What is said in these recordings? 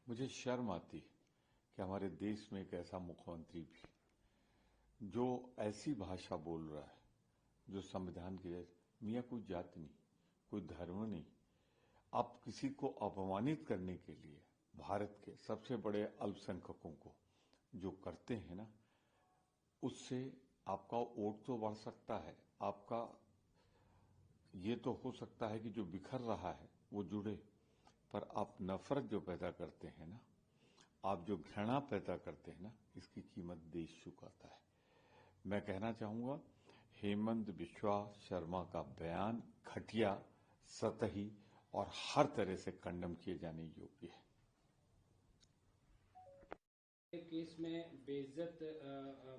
मुझे शर्म आती कि हमारे देश में एक ऐसा मुख्यमंत्री भी जो ऐसी भाषा बोल रहा है जो संविधान की मियाँ कोई जाति नहीं, कोई धर्म नहीं। आप किसी को अपमानित करने के लिए भारत के सबसे बड़े अल्पसंख्यकों को जो करते हैं ना, उससे आपका वोट तो बढ़ सकता है, आपका ये तो हो सकता है कि जो बिखर रहा है वो जुड़े, पर आप नफरत जो पैदा करते हैं ना, आप जो घृणा पैदा करते हैं ना, इसकी कीमत देश चुकाता है। मैं कहना चाहूंगा हेमंत बिस्वा शर्मा का बयान घटिया, सतही और हर तरह से कंडम किए जाने योग्य है। केस में बेइज्जत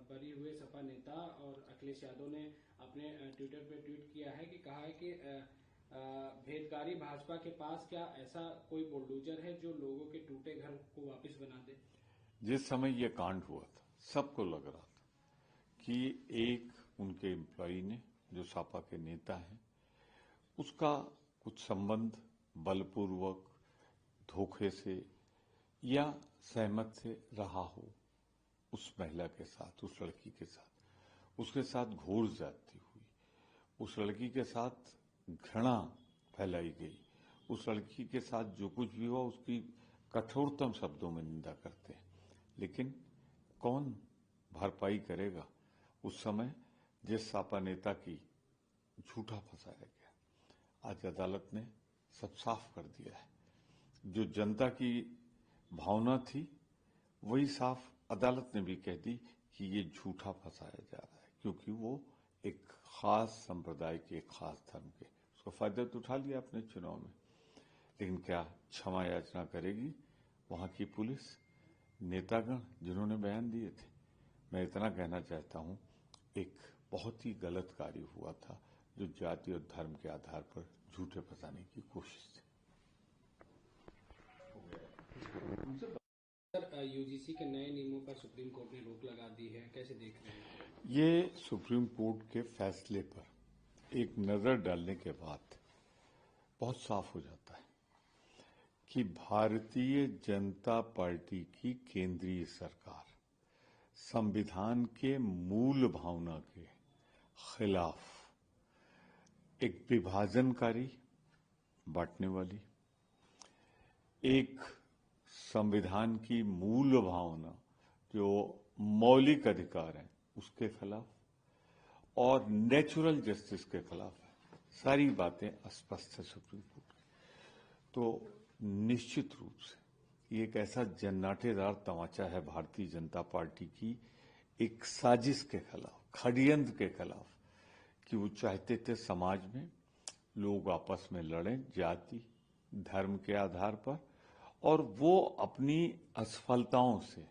बरी हुए सपा नेता और अखिलेश यादव ने अपने ट्विटर पे ट्वीट किया है कि कहा है कि भेदकारी भाजपा के पास क्या ऐसा कोई बुलडोजर है जो लोगों के टूटे घर को वापस बना दे। जिस समय ये कांड हुआ था सबको लग रहा था कि एक उनके एम्प्लॉई ने, जो सपा के नेता हैं, उसका कुछ संबंध बलपूर्वक धोखे से या सहमत से रहा हो उस महिला के साथ, उस लड़की के साथ, उसके साथ घोर जाती हुई, उस लड़की के साथ घृणा फैलाई गई, उस लड़की के साथ जो कुछ भी हुआ उसकी कठोरतम शब्दों में निंदा करते हैं। लेकिन कौन भरपाई करेगा उस समय जिस सपा नेता की झूठा फंसाया गया। आज अदालत ने सब साफ कर दिया है। जो जनता की भावना थी वही साफ अदालत ने भी कह दी कि ये झूठा फंसाया जा रहा है, क्योंकि वो एक खास संप्रदाय के, खास धर्म के, उसका फायदा तो उठा लिया अपने चुनाव में। लेकिन क्या क्षमा याचना करेगी वहां की पुलिस, नेतागण जिन्होंने बयान दिए थे? मैं इतना कहना चाहता हूं, एक बहुत ही गलत कार्य हुआ था जो जाति और धर्म के आधार पर झूठे फंसाने की कोशिश थी। यूजीसी के नए नियमों पर सुप्रीम कोर्ट ने रोक लगा दी है, कैसे देख रहे हैं? ये सुप्रीम कोर्ट के फैसले पर एक नजर डालने के बाद बहुत साफ हो जाता है कि भारतीय जनता पार्टी की केंद्रीय सरकार संविधान के मूल भावना के खिलाफ, एक विभाजनकारी, बांटने वाली, एक संविधान की मूल भावना जो मौलिक अधिकार है उसके खिलाफ और नेचुरल जस्टिस के खिलाफ है। सारी बातें स्पष्ट है सुप्रीम कोर्ट की। तो निश्चित रूप से ये एक ऐसा जन्नाटेदार तमाचा है भारतीय जनता पार्टी की एक साजिश के खिलाफ, षड्यंत्र के खिलाफ, कि वो चाहते थे समाज में लोग आपस में लड़ें जाति धर्म के आधार पर, और वो अपनी असफलताओं से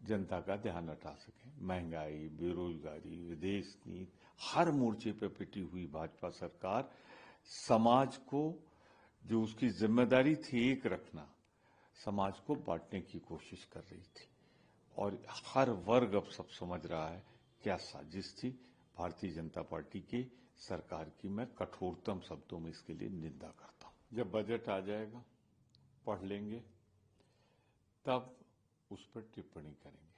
जनता का ध्यान हटा सके। महंगाई, बेरोजगारी, विदेश नीति, हर मोर्चे पर पिटी हुई भाजपा सरकार समाज को, जो उसकी जिम्मेदारी थी एक रखना, समाज को बांटने की कोशिश कर रही थी। और हर वर्ग अब सब समझ रहा है क्या साजिश थी भारतीय जनता पार्टी की सरकार की। मैं कठोरतम शब्दों में इसके लिए निंदा करता हूं। जब बजट आ जाएगा पढ़ लेंगे, तब उस पर टिप्पणी करेंगे।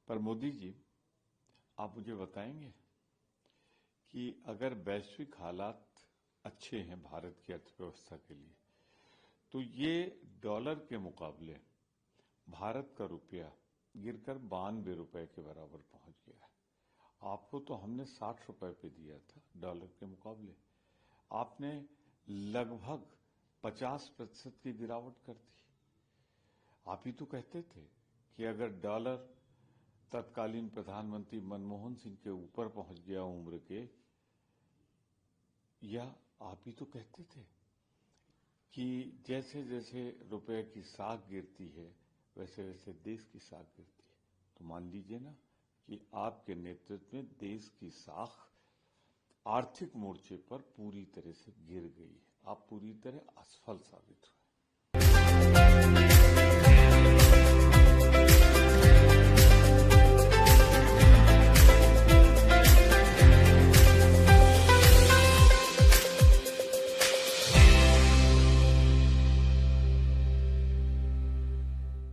पर मोदी जी, आप मुझे बताएंगे कि अगर वैश्विक हालात अच्छे हैं भारत की अर्थव्यवस्था के लिए, तो ये डॉलर के मुकाबले भारत का रुपया गिरकर 92 रुपए के बराबर पहुंच गया है। आपको तो हमने 60 रुपए पे दिया था डॉलर के मुकाबले, आपने लगभग 50% की गिरावट कर दी। आप ही तो कहते थे कि अगर डॉलर तत्कालीन प्रधानमंत्री मनमोहन सिंह के ऊपर पहुंच गया उम्र के, या आप ही तो कहते थे कि जैसे जैसे रुपए की साख गिरती है वैसे वैसे देश की साख गिरती है। तो मान लीजिए ना कि आपके नेतृत्व में देश की साख आर्थिक मोर्चे पर पूरी तरह से गिर गई है। आप पूरी तरह असफल साबित हुए।